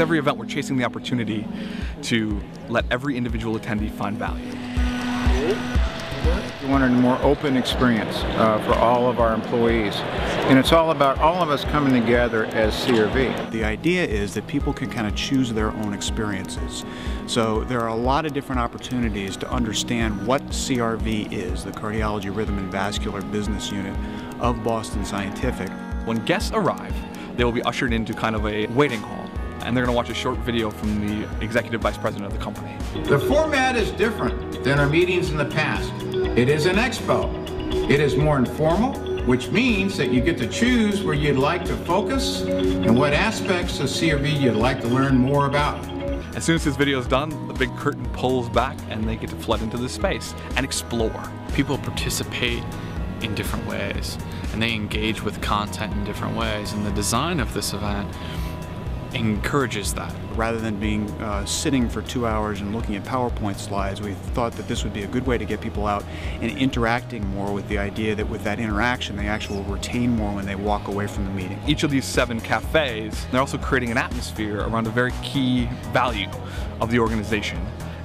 With every event, we're chasing the opportunity to let every individual attendee find value. We wanted a more open experience for all of our employees. And it's all about all of us coming together as CRV. The idea is that people can kind of choose their own experiences. So there are a lot of different opportunities to understand what CRV is, the Cardiology, Rhythm, and Vascular Business Unit of Boston Scientific. When guests arrive, they will be ushered into kind of a waiting hall, and they're going to watch a short video from the Executive Vice President of the company. The format is different than our meetings in the past. It is an expo. It is more informal, which means that you get to choose where you'd like to focus and what aspects of CRV you'd like to learn more about. As soon as this video is done, the big curtain pulls back and they get to flood into this space and explore. People participate in different ways and they engage with content in different ways, and the design of this event encourages that. Rather than being sitting for 2 hours and looking at PowerPoint slides, we thought that this would be a good way to get people out and interacting more, with the idea that with that interaction they actually will retain more when they walk away from the meeting. Each of these 7 cafes, they're also creating an atmosphere around a very key value of the organization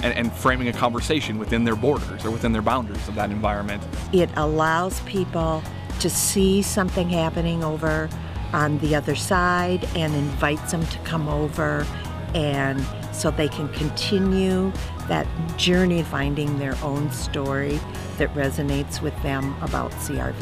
and framing a conversation within their borders or within their boundaries of that environment. It allows people to see something happening over on the other side and invites them to come over, and so they can continue that journey finding their own story that resonates with them about CRV.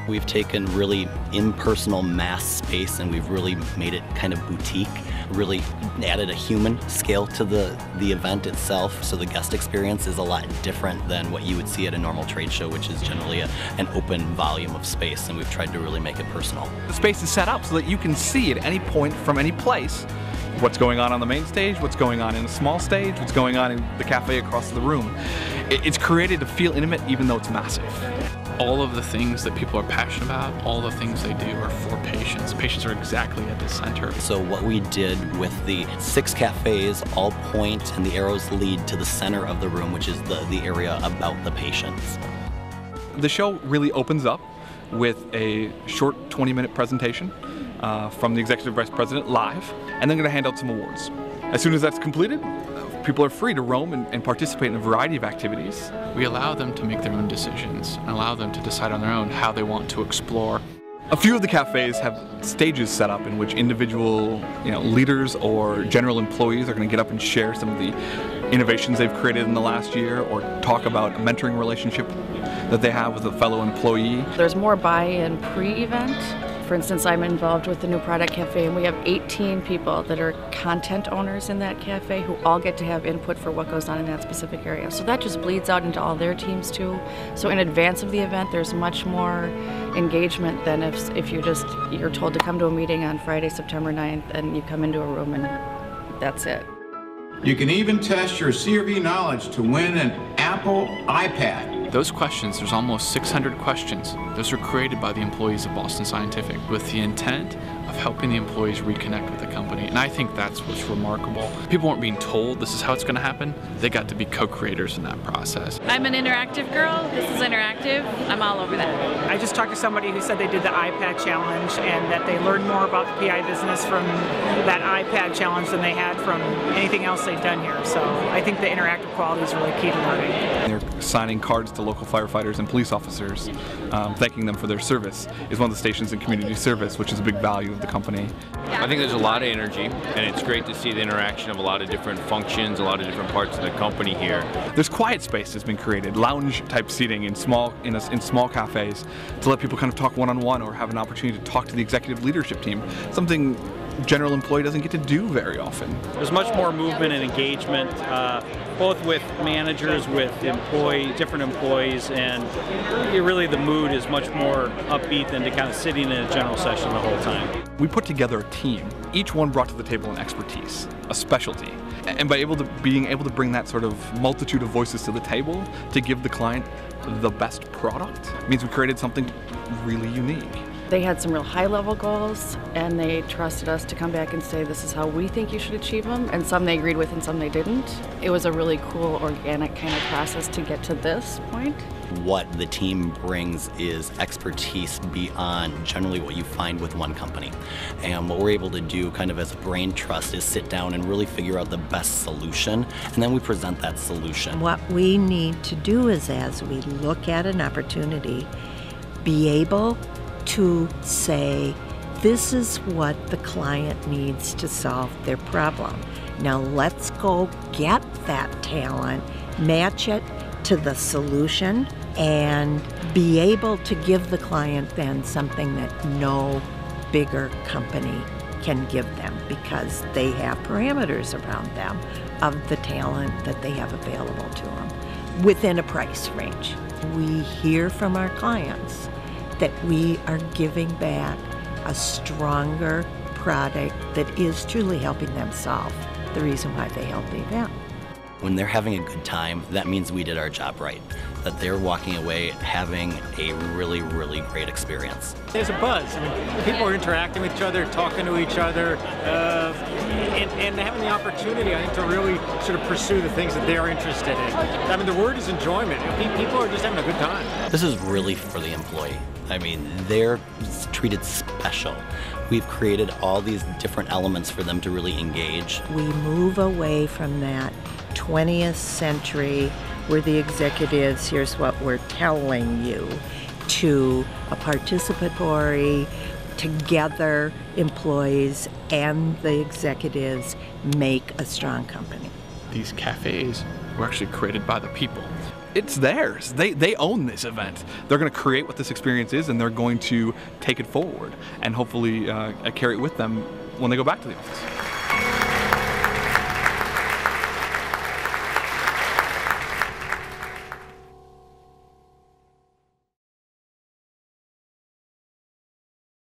We've taken really impersonal mass space and we've really made it kind of boutique, really added a human scale to the event itself, so the guest experience is a lot different than what you would see at a normal trade show, which is generally an open volume of space, and we've tried to really make it personal. The space is set up so that you can see at any point from any place what's going on the main stage, what's going on in a small stage, what's going on in the cafe across the room. It's created to feel intimate even though it's massive. All of the things that people are passionate about, all the things they do are for patients. Patients are exactly at the center. So what we did with the 6 cafes all point and the arrows lead to the center of the room, which is the area about the patients. The show really opens up with a short 20-minute presentation from the Executive Vice President live, and then going to hand out some awards. As soon as that's completed, people are free to roam and participate in a variety of activities. We allow them to make their own decisions and allow them to decide on their own how they want to explore. A few of the cafes have stages set up in which individual leaders or general employees are going to get up and share some of the innovations they've created in the last year, or talk about a mentoring relationship that they have with a fellow employee. There's more buy-in pre-event. For instance, I'm involved with the New Product Cafe, and we have 18 people that are content owners in that cafe who all get to have input for what goes on in that specific area. So that just bleeds out into all their teams too. So in advance of the event, there's much more engagement than if you're told to come to a meeting on Friday, September 9th, and you come into a room and that's it. You can even test your CRV knowledge to win an Apple iPad. Those questions, there's almost 600 questions. Those are created by the employees of Boston Scientific with the intent of helping the employees reconnect with the company. And I think that's what's remarkable. People weren't being told this is how it's going to happen. They got to be co-creators in that process. I'm an interactive girl. This is interactive. I'm all over that. I just talked to somebody who said they did the iPad challenge and that they learned more about the PI business from that iPad challenge than they had from anything else they've done here. So I think the interactive quality is really key to learning. They're signing cards to local firefighters and police officers, thanking them for their service. Is one of the stations in community service, which is a big value of the company. I think there's a lot of energy, and it's great to see the interaction of a lot of different functions, a lot of different parts of the company here. There's quiet space that's been created, lounge-type seating in small cafes, to let people kind of talk one-on-one or have an opportunity to talk to the executive leadership team. Something general employee doesn't get to do very often. There's much more movement and engagement, both with managers, with different employees, and really the mood is much more upbeat than to kind of sitting in a general session the whole time. We put together a team. Each one brought to the table an expertise, a specialty. And by being able to bring that sort of multitude of voices to the table to give the client the best product means we created something really unique. They had some real high-level goals, and they trusted us to come back and say, this is how we think you should achieve them, and some they agreed with and some they didn't. It was a really cool, organic kind of process to get to this point. What the team brings is expertise beyond generally what you find with one company. And what we're able to do kind of as a brain trust is sit down and really figure out the best solution, and then we present that solution. What we need to do is, as we look at an opportunity, be able to say, this is what the client needs to solve their problem. Now let's go get that talent, match it to the solution, and be able to give the client then something that no bigger company can give them, because they have parameters around them of the talent that they have available to them within a price range. We hear from our clients that we are giving back a stronger product that is truly helping them solve the reason why they held the event. When they're having a good time, that means we did our job right. That they're walking away having a really, really great experience. There's a buzz. I mean, people are interacting with each other, talking to each other, and having the opportunity, I think, to really sort of pursue the things that they're interested in. I mean, the word is enjoyment. People are just having a good time. This is really for the employee. I mean, they're treated special. We've created all these different elements for them to really engage. We move away from that 20th century, we're the executives, here's what we're telling you, to a participatory, together employees and the executives make a strong company. These cafes were actually created by the people. It's theirs. They own this event. They're going to create what this experience is, and they're going to take it forward and hopefully carry it with them when they go back to the office.